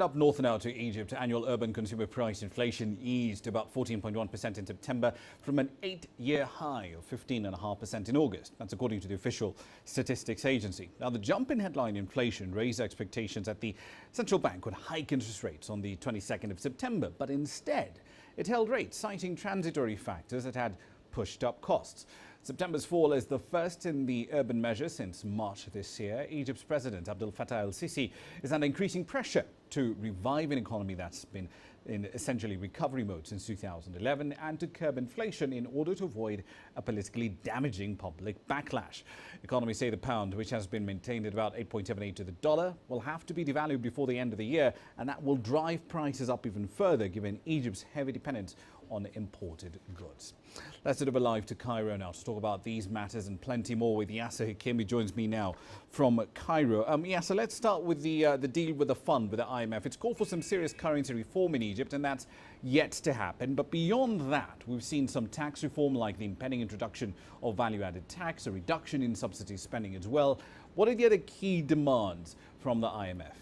Head up north now to Egypt. Annual urban consumer price inflation eased about 14.1% in September from an 8-year high of 15.5% in August. That's according to the official statistics agency. Now, the jump in headline inflation raised expectations that the central bank would hike interest rates on the 22nd of September, but instead it held rates, citing transitory factors that had pushed up costs. September's fall is the first in the urban measure since March this year. Egypt's President Abdel Fattah el-Sisi is under increasing pressure to revive an economy that's been in essentially recovery mode since 2011 and to curb inflation in order to avoid a politically damaging public backlash. Economists say the pound, which has been maintained at about 8.78 to the dollar, will have to be devalued before the end of the year, and that will drive prices up even further given Egypt's heavy dependence on imported goods. Let's head over live to Cairo now to talk about these matters and plenty more with Yasser Hakim. He joins me now from Cairo. Yasser, let's start with the deal with the fund, with the IMF. It's called for some serious currency reform in Egypt, and that's yet to happen. But beyond that, we've seen some tax reform like the impending introduction of value-added tax, a reduction in subsidy spending as well. What are the other key demands from the IMF?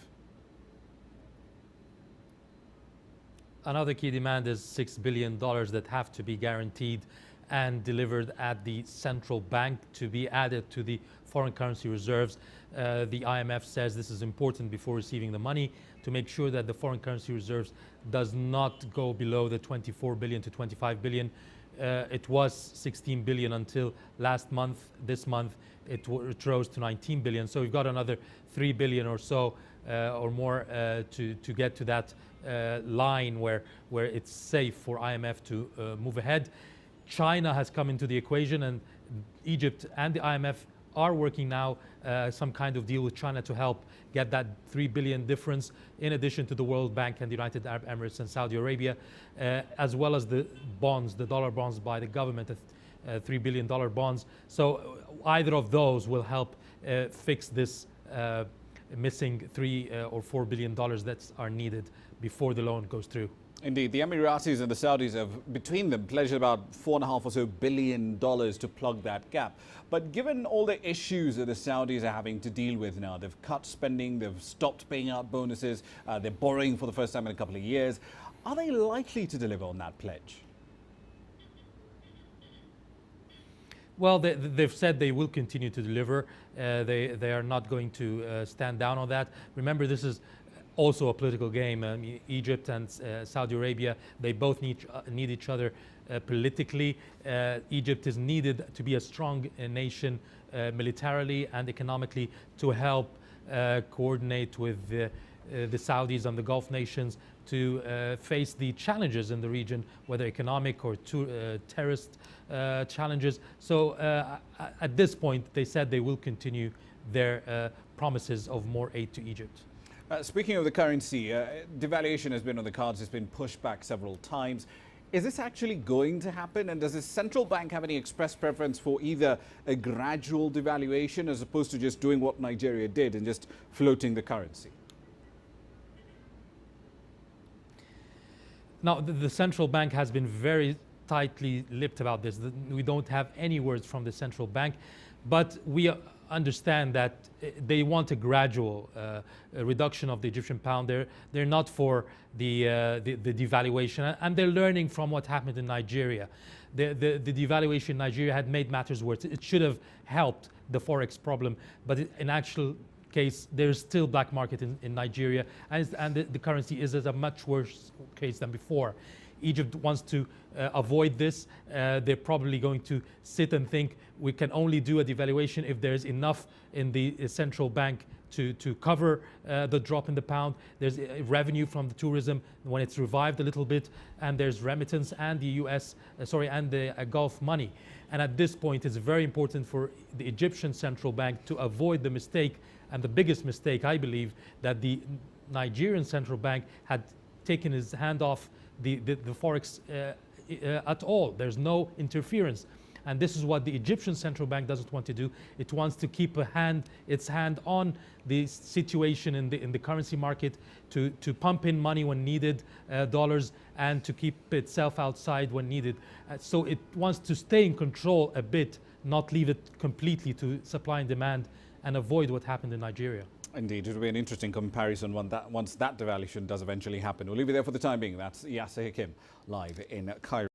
Another key demand is $6 billion that have to be guaranteed and delivered at the central bank to be added to the foreign currency reserves. The IMF says this is important before receiving the money to make sure that the foreign currency reserves does not go below the 24 billion to 25 billion. It was 16 billion until last month. This month it rose to 19 billion. So we've got another 3 billion or so or more to get to that line where it's safe for IMF to move ahead. China has come into the equation, and Egypt and the IMF are working now some kind of deal with China to help get that 3 billion difference, in addition to the World Bank and the United Arab Emirates and Saudi Arabia, as well as the bonds, the dollar bonds by the government, $3 billion bonds. So either of those will help fix this missing $3 or $4 billion that are needed before the loan goes through. Indeed, the Emiratis and the Saudis have, between them, pledged about $4.5 or so billion to plug that gap. But given all the issues that the Saudis are having to deal with now, they've cut spending, they've stopped paying out bonuses, they're borrowing for the first time in a couple of years. Are they likely to deliver on that pledge? Well, they've said they will continue to deliver. They are not going to stand down on that. Remember, this is also a political game. Egypt and Saudi Arabia, they both need each other politically. Egypt is needed to be a strong nation militarily and economically to help coordinate with the Saudis and the Gulf nations to face the challenges in the region, whether economic or terrorist challenges. So at this point, they said they will continue their promises of more aid to Egypt. Speaking of the currency, devaluation has been on the cards. It's been pushed back several times. Is this actually going to happen? And does the central bank have any express preference for either a gradual devaluation as opposed to just doing what Nigeria did and just floating the currency? Now, the central bank has been very tightly lipped about this. We don't have any words from the central bank, but we understand that they want a gradual reduction of the Egyptian pound. They're not for the devaluation, and they're learning from what happened in Nigeria. The devaluation in Nigeria had made matters worse. It should have helped the forex problem, but in actual case, there's still black market in Nigeria, and the currency is at a much worse case than before. Egypt wants to avoid this. They're probably going to sit and think we can only do a devaluation if there's enough in the central bank to cover the drop in the pound. There's revenue from the tourism when it's revived a little bit, and there's remittance and the and the Gulf money. And at this point, it's very important for the Egyptian central bank to avoid the mistake, and the biggest mistake, I believe, that the Nigerian central bank had taken his hand off the forex at all. There's no interference. And this is what the Egyptian central bank doesn't want to do. It wants to keep its hand on the situation in the currency market, to pump in money when needed, dollars, and to keep itself outside when needed. So it wants to stay in control a bit, not leave it completely to supply and demand, and avoid what happened in Nigeria. Indeed, it will be an interesting comparison once that devaluation does eventually happen. We'll leave you there for the time being. That's Yasser Hakim live in Cairo.